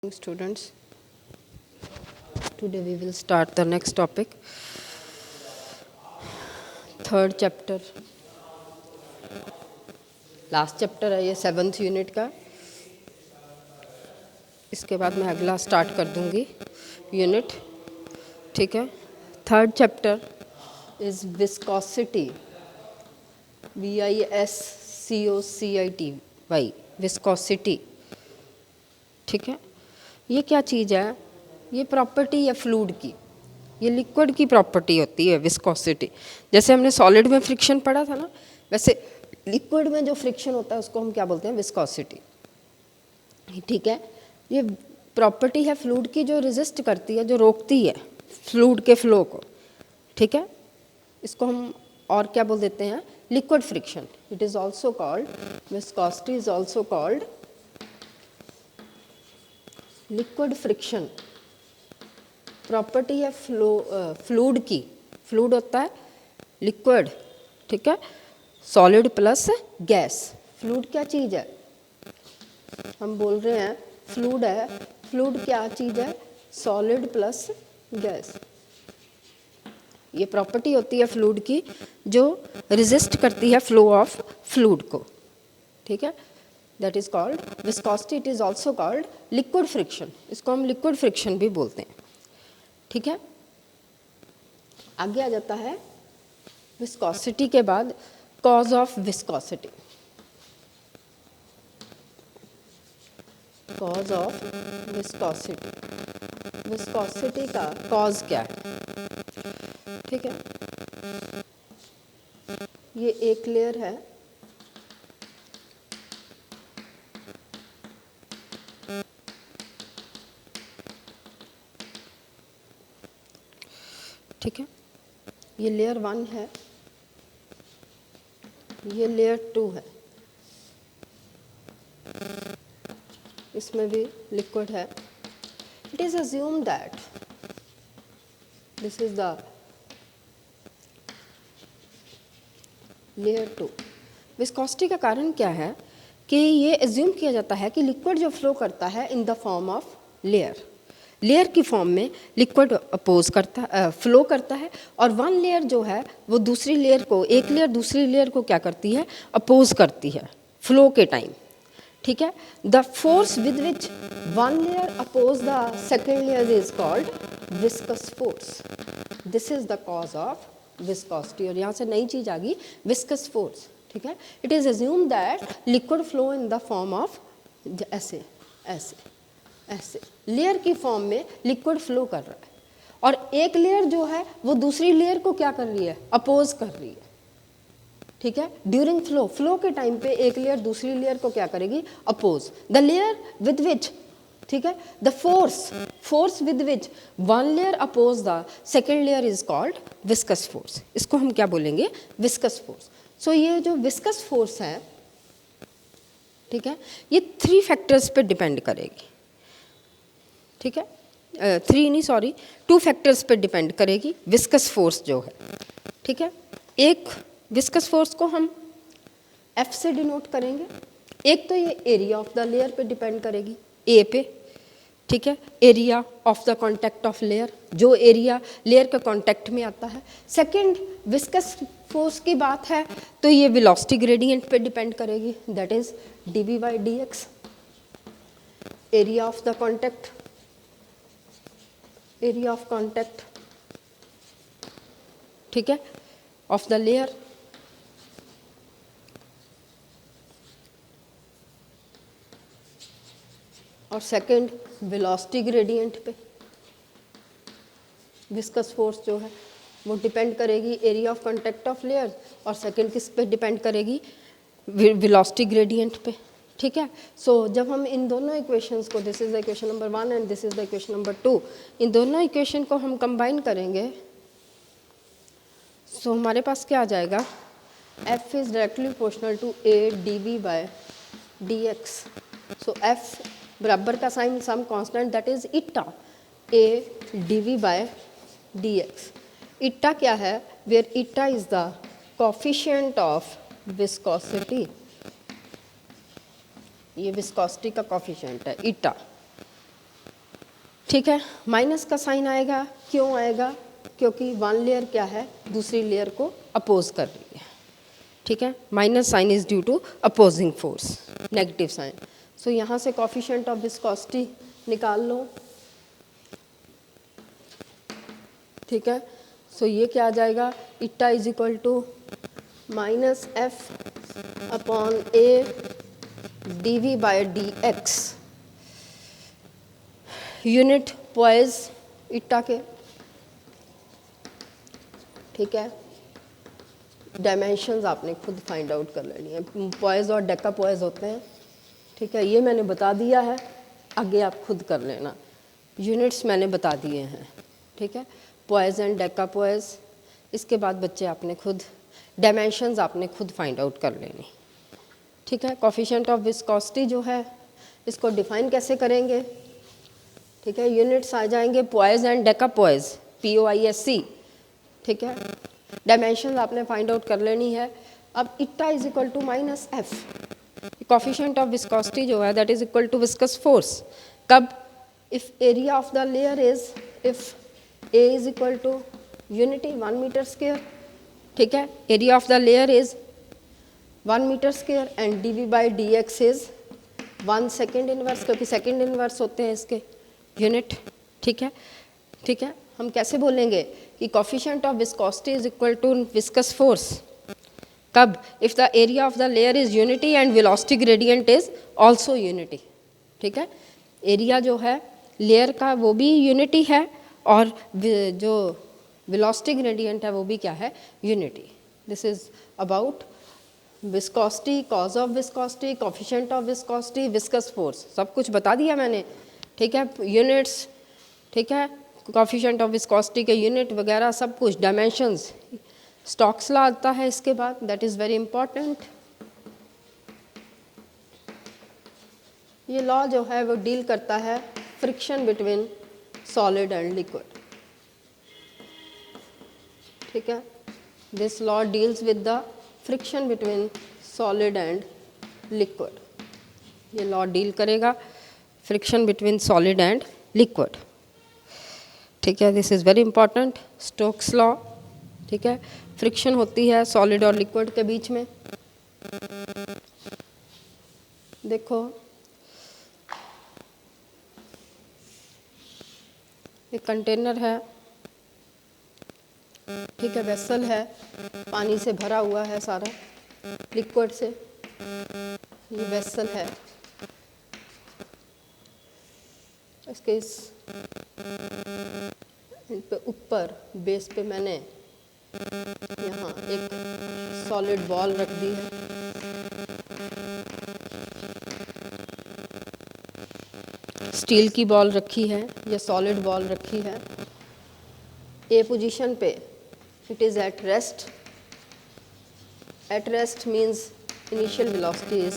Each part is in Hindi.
Students, today we will start the next topic, third chapter. Last chapter है ये 7th यूनिट का. इसके बाद मैं अगला स्टार्ट कर दूंगी यूनिट. ठीक है. Third chapter is viscosity, VISCOCITY, viscosity. ठीक है. ये क्या चीज़ है? ये प्रॉपर्टी है फ्लूइड की. ये लिक्विड की प्रॉपर्टी होती है विस्कोसिटी. जैसे हमने सॉलिड में फ्रिक्शन पढ़ा था ना, वैसे लिक्विड में जो फ्रिक्शन होता है उसको हम क्या बोलते हैं? विस्कोसिटी. ठीक है. ये प्रॉपर्टी है फ्लूइड की जो रेजिस्ट करती है, जो रोकती है फ्लूइड के फ्लो को. ठीक है. इसको हम और क्या बोल देते हैं? Liquid friction. It is also called viscosity, is also called liquid friction. Property है फ्लूइड की. फ्लूइड होता है लिक्विड. ठीक है. Solid plus gas. फ्लूइड क्या चीज़ है? हम बोल रहे हैं फ्लूइड है. फ्लूइड क्या चीज़ है? Solid plus gas. ये प्रॉपर्टी होती है फ्लूइड की जो रेजिस्ट करती है फ्लो ऑफ फ्लूइड को. ठीक है. That is called viscosity. It is also called liquid friction. इसको हम liquid friction भी बोलते हैं. ठीक है. आगे आ जाता है viscosity के बाद cause of viscosity. Cause of viscosity. Viscosity का cause क्या है? ठीक है. ये एक लेयर है. ठीक है. ये लेयर 1 है, ये लेयर 2 है. इसमें भी लिक्विड है. It is assume that this is the layer 2. Viscosity का कारण क्या है कि ये अज्यूम किया जाता है कि लिक्विड जो फ्लो करता है in the form of layer. Layer की फॉर्म में लिक्विड अपोज करता फ्लो करता है, और वन लेयर जो है वो दूसरी लेयर को, एक लेयर दूसरी लेयर को क्या करती है? अपोज करती है फ्लो के टाइम. ठीक है. The force with which one layer oppose the second layer is called viscous force. This is the cause of viscosity. और यहाँ से नई चीज आ गई, विस्कस फोर्स. ठीक है. It is assume that liquid flow in the form of ऐसे ऐसे ऐसे लेयर की फॉर्म में लिक्विड फ्लो कर रहा है, और एक लेयर जो है वो दूसरी लेयर को क्या कर रही है? अपोज कर रही है. ठीक है. ड्यूरिंग फ्लो के टाइम पे एक लेयर दूसरी लेयर को क्या करेगी? Oppose. The layer with which, ठीक है, the force with which one layer oppose the second layer is called viscous force. इसको हम क्या बोलेंगे? Viscous force. सो ये जो विस्कस फोर्स है, ठीक है, ये 3 फैक्टर्स पे डिपेंड करेगी. ठीक है. 2 फैक्टर्स पे डिपेंड करेगी विस्कस फोर्स जो है. ठीक है. एक विस्कस फोर्स को हम F से डिनोट करेंगे. एक तो ये एरिया ऑफ द लेयर पे डिपेंड करेगी, ए पे. ठीक है. Area of the contact of layer, जो एरिया लेयर के कॉन्टैक्ट में आता है. सेकेंड, विस्कस फोर्स की बात है तो ये वेलोसिटी ग्रेडियंट पे डिपेंड करेगी, that is dV/dx. Area of the contact, area of contact, ठीक है, ऑफ द लेयर. और सेकंड, वेलोसिटी ग्रेडियंट पे विस्कस फोर्स जो है वो डिपेंड करेगी area of contact of layer, और सेकंड किस पे डिपेंड करेगी? वेलोसिटी ग्रेडियंट पे. ठीक है. सो जब हम इन दोनों इक्वेशंस को, this is the equation number 1 and this is the equation number 2, इन दोनों इक्वेशन को हम कंबाइन करेंगे, सो हमारे पास क्या आ जाएगा? F is directly proportional to A dV/dx. So F बराबर का sign some constant, that is eta A dV/dx. Eta क्या है? Where eta is the coefficient of viscosity. ये विस्कोसिटी का कोफिशिएंट है ईटा. ठीक है, माइनस का साइन आएगा, क्यों आएगा? क्योंकि वन लेयर क्या है, दूसरी लेयर को अपोज कर रही है। ठीक है, minus sign is due to opposing force, negative sign. So यहाँ से कोफिशिएंट ऑफ विस्कोसिटी निकाल लो। ठीक है, सो ये क्या आ जाएगा, eta is equal to minus F upon A D V by D X, unit poise eta के। ठीक है, डायमेंशंस आपने खुद फाइंड आउट कर लेनी है, पॉइज और डेका पॉइज होते हैं। ठीक है, ये मैंने बता दिया है, आगे आप खुद कर लेना, यूनिट्स मैंने बता दिए हैं। ठीक है, पॉइज एंड डेका पॉइज। इसके बाद बच्चे आपने खुद डायमेंशंस आपने खुद फाइंड आउट कर लेनी। ठीक है, कोफिशिएंट ऑफ विस्कोसिटी जो है इसको डिफाइन कैसे करेंगे? ठीक है, यूनिट्स आ जाएंगे poise and deca poise, POISC। ठीक है, डायमेंशन आपने फाइंड आउट कर लेनी है। अब eta is equal to minus F, coefficient of viscosity जो है that is equal to viscous force. कब? If area of the layer is, if A is equal to unity 1 metre square. ठीक है, area of the layer is 1 metre square and D V by D X is 1 second inverse, क्योंकि सेकेंड इनवर्स होते हैं इसके यूनिट। ठीक है, ठीक है, हम कैसे बोलेंगे कि coefficient of viscosity is equal to viscous force. कब? If the area of the layer is unity and velocity gradient is also unity. ठीक है, एरिया जो है लेयर का वो भी यूनिटी है और जो वेलोसिटी ग्रेडियंट है वो भी क्या है, unity. This is about viscosity, cause of viscosity, coefficient of viscosity, viscous force, सब कुछ बता दिया मैंने। ठीक है, यूनिट्स, ठीक है, कोफिशिएंट ऑफ विस्कोसिटी के यूनिट वगैरह सब कुछ, डायमेंशंस, स्टोक्स लॉ आता है इसके बाद, दैट इज़ वेरी इंपॉर्टेंट। ये लॉ जो है वो डील करता है friction between solid and liquid. ठीक है, this law deals with the friction between solid and liquid. ये लॉ डील करेगा friction between solid and liquid. ठीक है, this is very important, Stokes law. ठीक है, फ्रिक्शन होती है सॉलिड और लिक्विड के बीच में। देखो एक कंटेनर है, ठीक है, वेसल है, पानी से भरा हुआ है सारा, लिक्विड से। ये वेसल है, इसके इस पे ऊपर बेस पे मैंने यहाँ एक सॉलिड बॉल रख दी है। स्टील की बॉल रखी है या सॉलिड बॉल रखी है। ए पोजीशन पे it is at rest. At rest means initial velocity is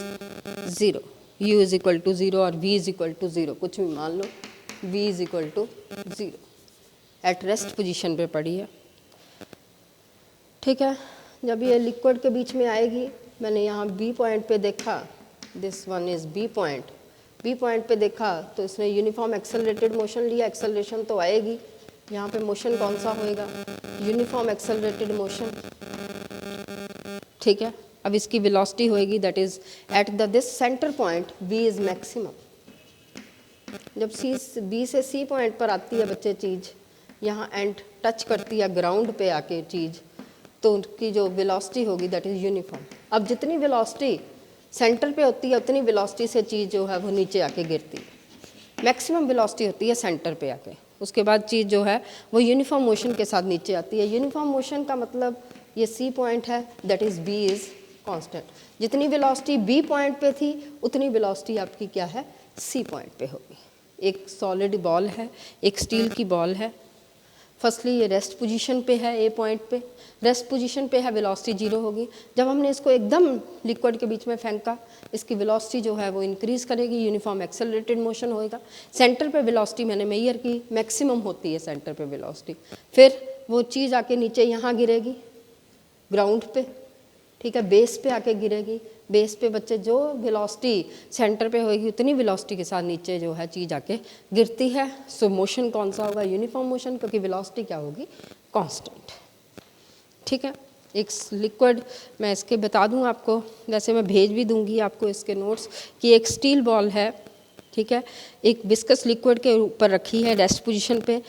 0, u is equal to 0 और v इज इक्वल टू 0, कुछ भी मान लो, v is equal to 0। At rest position पे पड़ी है। ठीक है, जब ये लिक्विड के बीच में आएगी, मैंने यहाँ बी पॉइंट पे देखा, this one is B point. B point पे देखा तो इसने यूनिफॉर्म एक्सेलरेटेड मोशन लिया, एक्सेलरेशन तो आएगी। यहाँ पे मोशन कौन सा होएगा, यूनिफॉर्म एक्सेलरेटेड मोशन। ठीक है, अब इसकी वेलोसिटी होएगी that is at the this centre point v is maximum. जब B से C पॉइंट पर आती है बच्चे चीज़, यहाँ एंड टच करती है ग्राउंड पे आके चीज़, तो उनकी जो वेलोसिटी होगी दैट इज़ यूनिफॉर्म। अब जितनी वेलोसिटी सेंटर पे होती है उतनी वेलोसिटी से चीज़ जो है वो नीचे आके गिरती है। मैक्सिमम वेलोसिटी होती है सेंटर पे आके, उसके बाद चीज़ जो है वो यूनिफॉर्म मोशन के साथ नीचे आती है। यूनिफॉर्म मोशन का मतलब ये C पॉइंट है, that is B is constant. जितनी वेलोसिटी B पॉइंट पे थी उतनी वेलोसिटी आपकी क्या है, C पॉइंट पे होगी। एक सॉलिड बॉल है, एक स्टील की बॉल है। फर्स्टली ये रेस्ट पोजीशन पे है, ए पॉइंट पे रेस्ट पोजीशन पे है, वेलोसिटी 0 होगी। जब हमने इसको एकदम लिक्विड के बीच में फेंका, इसकी वेलोसिटी जो है वो इंक्रीज़ करेगी, यूनिफॉर्म एक्सेलरेटेड मोशन होएगा। सेंटर पे वेलोसिटी मैंने मेजर की, मैक्सिमम होती है सेंटर पे वेलोसिटी। फिर वो चीज़ आके नीचे यहाँ गिरेगी ग्राउंड पे, ठीक है, बेस पे आके गिरेगी, बेस पे बच्चे जो वेलोसिटी सेंटर पे होगी उतनी वेलोसिटी के साथ नीचे जो है चीज़ आके गिरती है। सो मोशन कौन सा होगा, यूनिफॉर्म मोशन, क्योंकि वेलोसिटी क्या होगी, कांस्टेंट। ठीक है, एक लिक्विड मैं इसके बता दूं आपको, वैसे मैं भेज भी दूंगी आपको इसके नोट्स, कि एक स्टील बॉल है, ठीक है, एक विस्कस लिक्विड के ऊपर रखी है रेस्ट पोजीशन पे।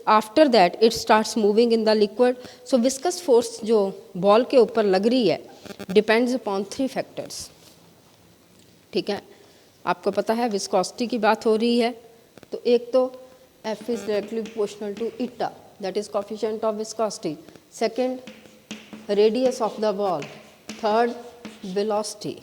After that it starts moving in the liquid. So viscous force जो बॉल के ऊपर लग रही है डिपेंड्स अपॉन 3 फैक्टर्स। ठीक है, आपको पता है विस्कोसिटी की बात हो रही है, तो एक तो F is directly proportional to eta, that is coefficient of viscosity. Second, radius of the ball. Third, velocity.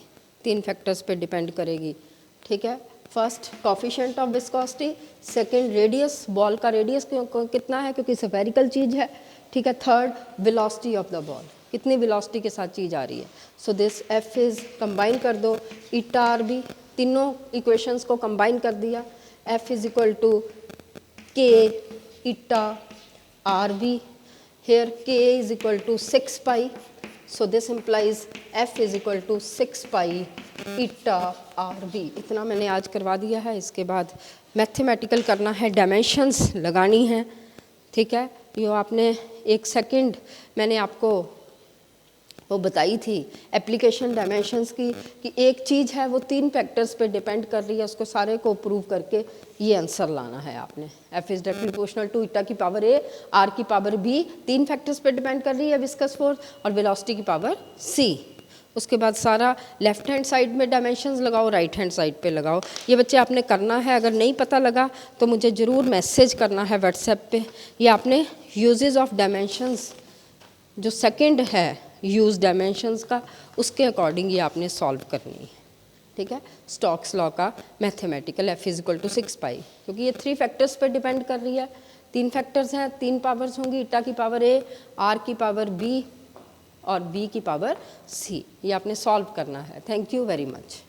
3 factors पे डिपेंड करेगी। ठीक है, first coefficient of viscosity, second radius, ball का रेडियस कितना है क्योंकि स्फेरिकल चीज़ है। ठीक है, third velocity of the ball, कितनी वेलोसिटी के साथ चीज़ आ रही है। So this F is combine कर दो, ईटा आर बी, तीनों इक्वेशंस को कंबाइन कर दिया। F is equal to K eta R B, here K is equal to 6 pi, so this implies F is equal to 6 pi eta RB। इतना मैंने आज करवा दिया है। इसके बाद मैथमेटिकल करना है, डायमेंशंस लगानी है। ठीक है, ये आपने 1 सेकंड मैंने आपको वो बताई थी एप्लीकेशन डायमेंशंस की, कि एक चीज़ है वो 3 फैक्टर्स पे डिपेंड कर रही है, उसको सारे को प्रूव करके ये आंसर लाना है आपने। F is directly proportional to eta की पावर A, R की पावर B, 3 फैक्टर्स पे डिपेंड कर रही है विस्कस फोर्स, और वेलोसिटी की पावर C। उसके बाद सारा लेफ्ट हैंड साइड में डायमेंशंस लगाओ, राइट हैंड साइड पे लगाओ। ये बच्चे आपने करना है, अगर नहीं पता लगा तो मुझे ज़रूर मैसेज करना है व्हाट्सएप पे। ये आपने यूजेस ऑफ डायमेंशंस जो सेकंड है यूज डायमेंशंस का, उसके अकॉर्डिंग ये आपने सॉल्व करनी है। ठीक है, स्टोक्स लॉ का mathematical F is equal to 6 pi, क्योंकि ये 3 फैक्टर्स पे डिपेंड कर रही है। 3 फैक्टर्स हैं, 3 पावर्स होंगी, ईटा की पावर A, R की पावर B और B की पावर C। ये आपने सॉल्व करना है। Thank you very much.